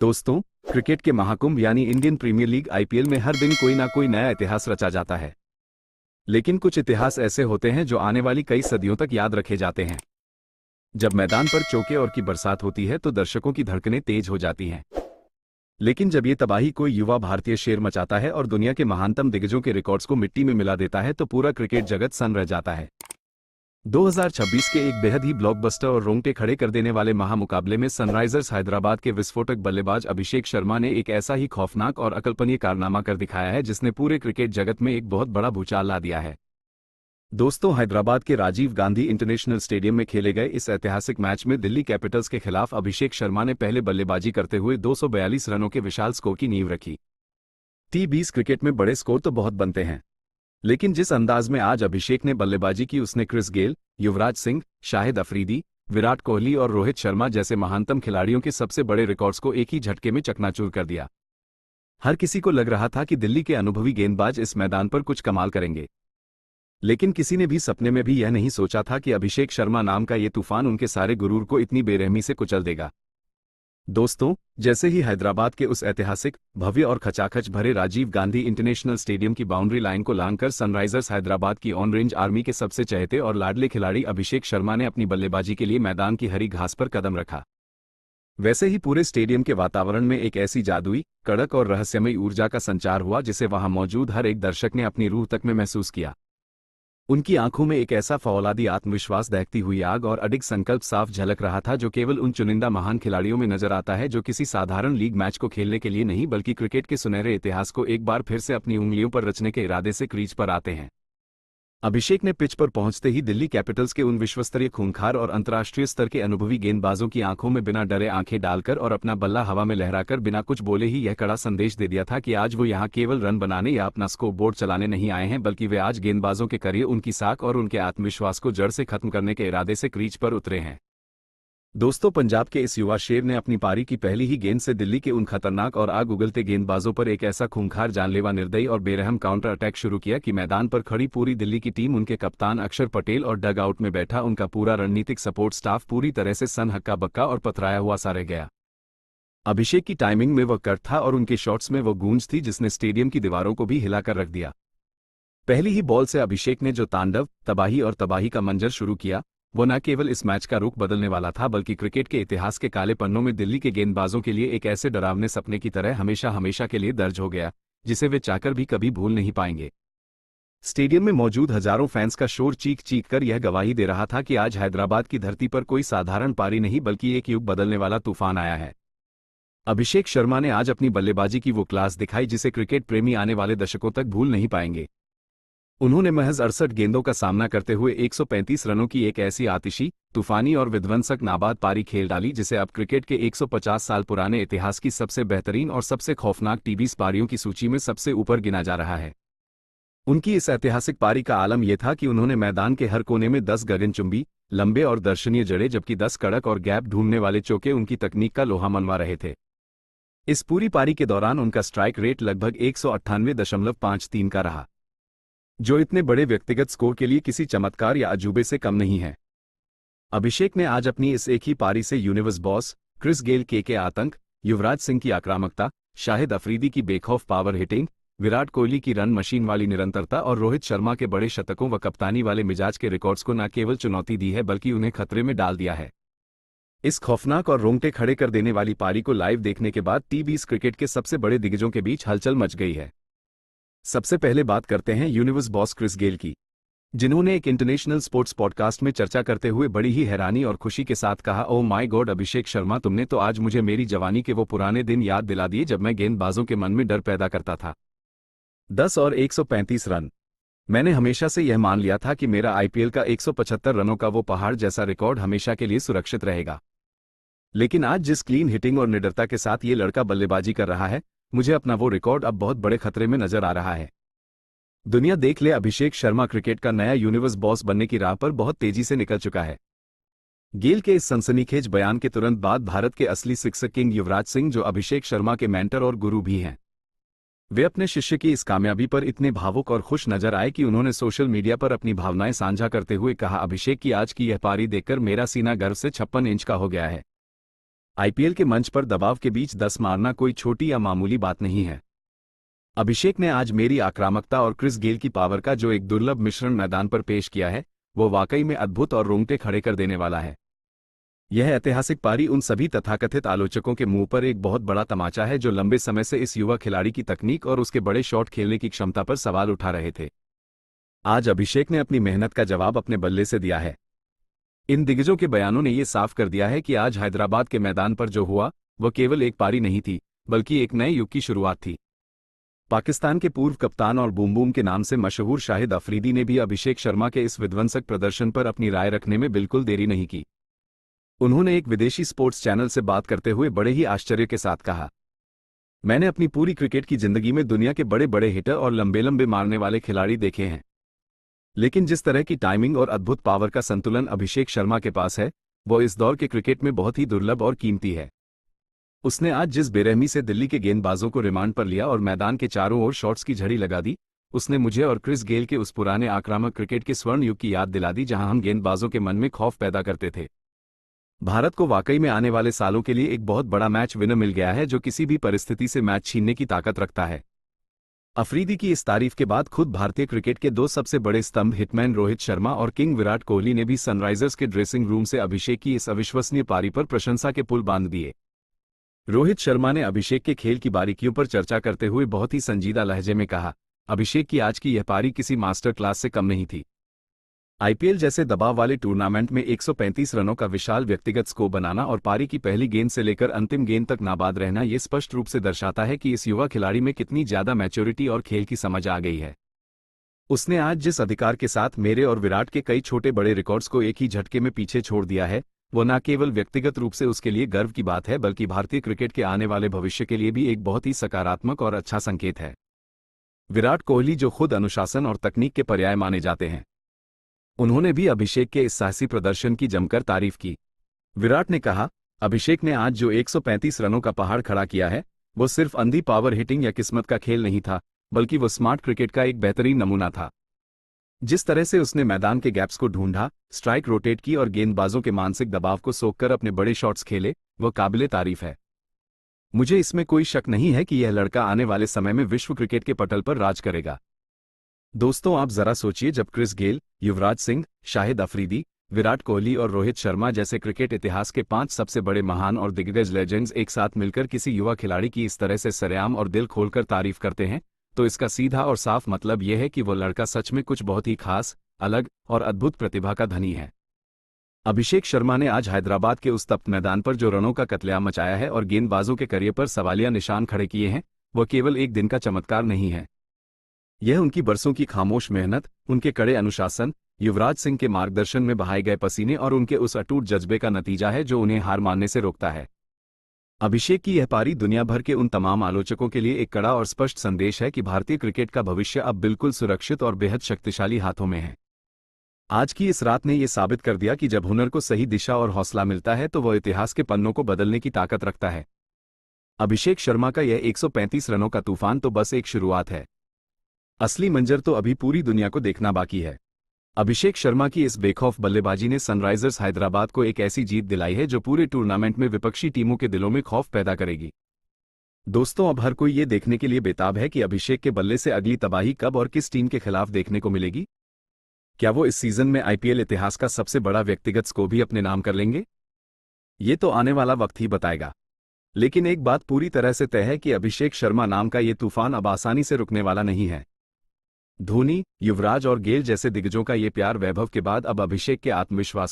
दोस्तों, क्रिकेट के महाकुंभ यानी इंडियन प्रीमियर लीग आईपीएल में हर दिन कोई ना कोई नया इतिहास रचा जाता है। लेकिन कुछ इतिहास ऐसे होते हैं जो आने वाली कई सदियों तक याद रखे जाते हैं। जब मैदान पर चौके और की बरसात होती है तो दर्शकों की धड़कनें तेज हो जाती हैं। लेकिन जब ये तबाही कोई युवा भारतीय शेर मचाता है और दुनिया के महानतम दिग्गजों के रिकॉर्ड्स को मिट्टी में मिला देता है तो पूरा क्रिकेट जगत सन्न रह जाता है। 2026 के एक बेहद ही ब्लॉकबस्टर और रोंगटे खड़े कर देने वाले महामुकाबले में सनराइजर्स हैदराबाद के विस्फोटक बल्लेबाज अभिषेक शर्मा ने एक ऐसा ही खौफनाक और अकल्पनीय कारनामा कर दिखाया है जिसने पूरे क्रिकेट जगत में एक बहुत बड़ा भूचाल ला दिया है। दोस्तों, हैदराबाद के राजीव गांधी इंटरनेशनल स्टेडियम में खेले गए इस ऐतिहासिक मैच में दिल्ली कैपिटल्स के खिलाफ अभिषेक शर्मा ने पहले बल्लेबाजी करते हुए 242 रनों के विशाल स्कोर की नींव रखी। T20 क्रिकेट में बड़े स्कोर तो बहुत बनते हैं, लेकिन जिस अंदाज में आज अभिषेक ने बल्लेबाजी की उसने क्रिस गेल, युवराज सिंह, शाहिद अफरीदी, विराट कोहली और रोहित शर्मा जैसे महानतम खिलाड़ियों के सबसे बड़े रिकॉर्ड्स को एक ही झटके में चकनाचूर कर दिया। हर किसी को लग रहा था कि दिल्ली के अनुभवी गेंदबाज इस मैदान पर कुछ कमाल करेंगे, लेकिन किसी ने भी सपने में भी यह नहीं सोचा था कि अभिषेक शर्मा नाम का ये तूफान उनके सारे गुरूर को इतनी बेरहमी से कुचल देगा। दोस्तों, जैसे ही हैदराबाद के उस ऐतिहासिक, भव्य और खचाखच भरे राजीव गांधी इंटरनेशनल स्टेडियम की बाउंड्री लाइन को लांघकर सनराइजर्स हैदराबाद की ऑन रेंज आर्मी के सबसे चहेते और लाडले खिलाड़ी अभिषेक शर्मा ने अपनी बल्लेबाजी के लिए मैदान की हरी घास पर कदम रखा, वैसे ही पूरे स्टेडियम के वातावरण में एक ऐसी जादुई, कड़क और रहस्यमयी ऊर्जा का संचार हुआ जिसे वहां मौजूद हर एक दर्शक ने अपनी रूह तक में महसूस किया। उनकी आंखों में एक ऐसा फौलादी आत्मविश्वास, दहकती हुई आग और अडिग संकल्प साफ झलक रहा था जो केवल उन चुनिंदा महान खिलाड़ियों में नजर आता है जो किसी साधारण लीग मैच को खेलने के लिए नहीं बल्कि क्रिकेट के सुनहरे इतिहास को एक बार फिर से अपनी उंगलियों पर रचने के इरादे से क्रीज पर आते हैं। अभिषेक ने पिच पर पहुंचते ही दिल्ली कैपिटल्स के उन विश्वस्तरीय, खूंखार और अंतर्राष्ट्रीय स्तर के अनुभवी गेंदबाजों की आंखों में बिना डरे आंखें डालकर और अपना बल्ला हवा में लहराकर बिना कुछ बोले ही यह कड़ा संदेश दे दिया था कि आज वो यहां केवल रन बनाने या अपना स्कोर बोर्ड चलाने नहीं आए हैं, बल्कि वे आज गेंदबाजों के करियर, उनकी साख और उनके आत्मविश्वास को जड़ से खत्म करने के इरादे से क्रीज पर उतरे हैं। दोस्तों, पंजाब के इस युवा शेर ने अपनी पारी की पहली ही गेंद से दिल्ली के उन खतरनाक और आग उगलते गेंदबाजों पर एक ऐसा खूंखार, जानलेवा, निर्दयी और बेरहम काउंटर अटैक शुरू किया कि मैदान पर खड़ी पूरी दिल्ली की टीम, उनके कप्तान अक्षर पटेल और डग आउट में बैठा उनका पूरा रणनीतिक सपोर्ट स्टाफ पूरी तरह से सन हक्का बक्का और पथराया हुआ सा रह गया। अभिषेक की टाइमिंग में वह कट था और उनके शॉट्स में वो गूंज थी जिसने स्टेडियम की दीवारों को भी हिलाकर रख दिया। पहली ही बॉल से अभिषेक ने जो तांडव, तबाही और तबाही का मंजर शुरू किया वो न केवल इस मैच का रुख बदलने वाला था बल्कि क्रिकेट के इतिहास के काले पन्नों में दिल्ली के गेंदबाजों के लिए एक ऐसे डरावने सपने की तरह हमेशा हमेशा के लिए दर्ज हो गया जिसे वे चाहकर भी कभी भूल नहीं पाएंगे। स्टेडियम में मौजूद हजारों फैंस का शोर चीख चीख कर यह गवाही दे रहा था कि आज हैदराबाद की धरती पर कोई साधारण पारी नहीं बल्कि एक युग बदलने वाला तूफान आया है। अभिषेक शर्मा ने आज अपनी बल्लेबाजी की वो क्लास दिखाई जिसे क्रिकेट प्रेमी आने वाले दशकों तक भूल नहीं पाएंगे। उन्होंने महज 68 गेंदों का सामना करते हुए 135 रनों की एक ऐसी आतिशी, तूफानी और विध्वंसक नाबाद पारी खेल डाली जिसे अब क्रिकेट के 150 साल पुराने इतिहास की सबसे बेहतरीन और सबसे खौफनाक T20 पारियों की सूची में सबसे ऊपर गिना जा रहा है। उनकी इस ऐतिहासिक पारी का आलम यह था कि उन्होंने मैदान के हर कोने में 10 गगनचुंबी, लंबे और दर्शनीय जड़े जबकि 10 कड़क और गैप ढूंढने वाले चौके उनकी तकनीक का लोहा मनवा रहे थे। इस पूरी पारी के दौरान उनका स्ट्राइक रेट लगभग 198.53 का रहा, जो इतने बड़े व्यक्तिगत स्कोर के लिए किसी चमत्कार या अजूबे से कम नहीं है। अभिषेक ने आज अपनी इस एक ही पारी से यूनिवर्स बॉस, क्रिस गेल के आतंक, युवराज सिंह की आक्रामकता, शाहिद अफरीदी की बेखौफ पावर हिटिंग, विराट कोहली की रन मशीन वाली निरंतरता और रोहित शर्मा के बड़े शतकों व कप्तानी वाले मिजाज के रिकॉर्ड्स को न केवल चुनौती दी है बल्कि उन्हें खतरे में डाल दिया है। इस खौफनाक और रोंगटे खड़े कर देने वाली पारी को लाइव देखने के बाद T20 क्रिकेट के सबसे बड़े दिग्गजों के बीच हलचल मच गई है। सबसे पहले बात करते हैं यूनिवर्स बॉस क्रिस गेल की, जिन्होंने एक इंटरनेशनल स्पोर्ट्स पॉडकास्ट में चर्चा करते हुए बड़ी ही हैरानी और खुशी के साथ कहा, oh my God Abhishek Sharma, तुमने तो आज मुझे मेरी जवानी के वो पुराने दिन याद दिला दिए जब मैं गेंदबाजों के मन में डर पैदा करता था। 10 और 135 रन। मैंने हमेशा से यह मान लिया था कि मेरा आईपीएल का 175 रनों का वो पहाड़ जैसा रिकॉर्ड हमेशा के लिए सुरक्षित रहेगा। लेकिन आज जिस क्लीन हिटिंग और निडरता के साथ ये लड़का बल्लेबाजी कर रहा है, मुझे अपना वो रिकॉर्ड अब बहुत बड़े खतरे में नजर आ रहा है। दुनिया देख ले, अभिषेक शर्मा क्रिकेट का नया यूनिवर्स बॉस बनने की राह पर बहुत तेजी से निकल चुका है। गेल के इस सनसनीखेज बयान के तुरंत बाद भारत के असली सिक्सर किंग युवराज सिंह, जो अभिषेक शर्मा के मेंटर और गुरु भी हैं, वे अपने शिष्य की इस कामयाबी पर इतने भावुक और खुश नजर आए कि उन्होंने सोशल मीडिया पर अपनी भावनाएं साझा करते हुए कहा, अभिषेक की आज की यह पारी देखकर मेरा सीना गर्व से 56 इंच का हो गया है। आईपीएल के मंच पर दबाव के बीच 10 मारना कोई छोटी या मामूली बात नहीं है। अभिषेक ने आज मेरी आक्रामकता और क्रिस गेल की पावर का जो एक दुर्लभ मिश्रण मैदान पर पेश किया है, वो वाकई में अद्भुत और रोंगटे खड़े कर देने वाला है। यह ऐतिहासिक पारी उन सभी तथाकथित आलोचकों के मुंह पर एक बहुत बड़ा तमाचा है जो लंबे समय से इस युवा खिलाड़ी की तकनीक और उसके बड़े शॉट खेलने की क्षमता पर सवाल उठा रहे थे। आज अभिषेक ने अपनी मेहनत का जवाब अपने बल्ले से दिया है। इन दिग्गजों के बयानों ने यह साफ कर दिया है कि आज हैदराबाद के मैदान पर जो हुआ वह केवल एक पारी नहीं थी, बल्कि एक नए युग की शुरुआत थी। पाकिस्तान के पूर्व कप्तान और बूम बूम के नाम से मशहूर शाहिद अफरीदी ने भी अभिषेक शर्मा के इस विध्वंसक प्रदर्शन पर अपनी राय रखने में बिल्कुल देरी नहीं की। उन्होंने एक विदेशी स्पोर्ट्स चैनल से बात करते हुए बड़े ही आश्चर्य के साथ कहा, मैंने अपनी पूरी क्रिकेट की जिंदगी में दुनिया के बड़े बड़े हिटर और लंबे लंबे मारने वाले खिलाड़ी देखे हैं, लेकिन जिस तरह की टाइमिंग और अद्भुत पावर का संतुलन अभिषेक शर्मा के पास है, वो इस दौर के क्रिकेट में बहुत ही दुर्लभ और कीमती है। उसने आज जिस बेरहमी से दिल्ली के गेंदबाजों को रिमांड पर लिया और मैदान के चारों ओर शॉट्स की झड़ी लगा दी, उसने मुझे और क्रिस गेल के उस पुराने आक्रामक क्रिकेट के स्वर्ण युग की याद दिला दी जहां हम गेंदबाजों के मन में खौफ पैदा करते थे। भारत को वाकई में आने वाले सालों के लिए एक बहुत बड़ा मैच विनर मिल गया है जो किसी भी परिस्थिति से मैच छीनने की ताकत रखता है। अफरीदी की इस तारीफ के बाद खुद भारतीय क्रिकेट के दो सबसे बड़े स्तंभ हिटमैन रोहित शर्मा और किंग विराट कोहली ने भी सनराइजर्स के ड्रेसिंग रूम से अभिषेक की इस अविश्वसनीय पारी पर प्रशंसा के पुल बांध दिए। रोहित शर्मा ने अभिषेक के खेल की बारीकियों पर चर्चा करते हुए बहुत ही संजीदा लहजे में कहा, अभिषेक की आज की यह पारी किसी मास्टर क्लास से कम नहीं थी। आईपीएल जैसे दबाव वाले टूर्नामेंट में 135 रनों का विशाल व्यक्तिगत स्कोर बनाना और पारी की पहली गेंद से लेकर अंतिम गेंद तक नाबाद रहना ये स्पष्ट रूप से दर्शाता है कि इस युवा खिलाड़ी में कितनी ज्यादा मैच्योरिटी और खेल की समझ आ गई है। उसने आज जिस अधिकार के साथ मेरे और विराट के कई छोटे बड़े रिकॉर्ड्स को एक ही झटके में पीछे छोड़ दिया है, वो न केवल व्यक्तिगत रूप से उसके लिए गर्व की बात है बल्कि भारतीय क्रिकेट के आने वाले भविष्य के लिए भी एक बहुत ही सकारात्मक और अच्छा संकेत है। विराट कोहली, जो खुद अनुशासन और तकनीक के पर्याय माने जाते हैं, उन्होंने भी अभिषेक के इस साहसी प्रदर्शन की जमकर तारीफ की। विराट ने कहा, अभिषेक ने आज जो 135 रनों का पहाड़ खड़ा किया है, वो सिर्फ अंधी पावर हिटिंग या किस्मत का खेल नहीं था, बल्कि वो स्मार्ट क्रिकेट का एक बेहतरीन नमूना था। जिस तरह से उसने मैदान के गैप्स को ढूंढा, स्ट्राइक रोटेट की और गेंदबाजों के मानसिक दबाव को सोखकर अपने बड़े शॉट्स खेले, वो काबिले तारीफ है। मुझे इसमें कोई शक नहीं है कि यह लड़का आने वाले समय में विश्व क्रिकेट के पटल पर राज करेगा। दोस्तों, आप जरा सोचिए, जब क्रिस गेल, युवराज सिंह, शाहिद अफरीदी, विराट कोहली और रोहित शर्मा जैसे क्रिकेट इतिहास के 5 सबसे बड़े महान और दिग्गज लेजेंड्स एक साथ मिलकर किसी युवा खिलाड़ी की इस तरह से सरेआम और दिल खोलकर तारीफ करते हैं, तो इसका सीधा और साफ मतलब यह है कि वो लड़का सच में कुछ बहुत ही खास, अलग और अद्भुत प्रतिभा का धनी है। अभिषेक शर्मा ने आज हैदराबाद के उस तप्त मैदान पर जो रनों का कत्लेआम मचाया है और गेंदबाजों के करियर पर सवालिया निशान खड़े किए हैं, वह केवल एक दिन का चमत्कार नहीं है। यह उनकी बरसों की खामोश मेहनत, उनके कड़े अनुशासन, युवराज सिंह के मार्गदर्शन में बहाए गए पसीने और उनके उस अटूट जज्बे का नतीजा है जो उन्हें हार मानने से रोकता है। अभिषेक की यह पारी दुनिया भर के उन तमाम आलोचकों के लिए एक कड़ा और स्पष्ट संदेश है कि भारतीय क्रिकेट का भविष्य अब बिल्कुल सुरक्षित और बेहद शक्तिशाली हाथों में है। आज की इस रात ने यह साबित कर दिया कि जब हुनर को सही दिशा और हौसला मिलता है तो वह इतिहास के पन्नों को बदलने की ताकत रखता है। अभिषेक शर्मा का यह 135 रनों का तूफान तो बस एक शुरुआत है। असली मंजर तो अभी पूरी दुनिया को देखना बाकी है। अभिषेक शर्मा की इस बेखौफ बल्लेबाजी ने सनराइजर्स हैदराबाद को एक ऐसी जीत दिलाई है जो पूरे टूर्नामेंट में विपक्षी टीमों के दिलों में खौफ पैदा करेगी। दोस्तों, अब हर कोई ये देखने के लिए बेताब है कि अभिषेक के बल्ले से अगली तबाही कब और किस टीम के खिलाफ देखने को मिलेगी। क्या वो इस सीजन में आईपीएल इतिहास का सबसे बड़ा व्यक्तिगत स्कोर भी अपने नाम कर लेंगे? ये तो आने वाला वक्त ही बताएगा। लेकिन एक बात पूरी तरह से तय है कि अभिषेक शर्मा नाम का ये तूफान अब आसानी से रुकने वाला नहीं है। धोनी, युवराज और गेल जैसे दिग्गजों का ये प्यार वैभव के बाद अब अभिषेक के आत्मविश्वास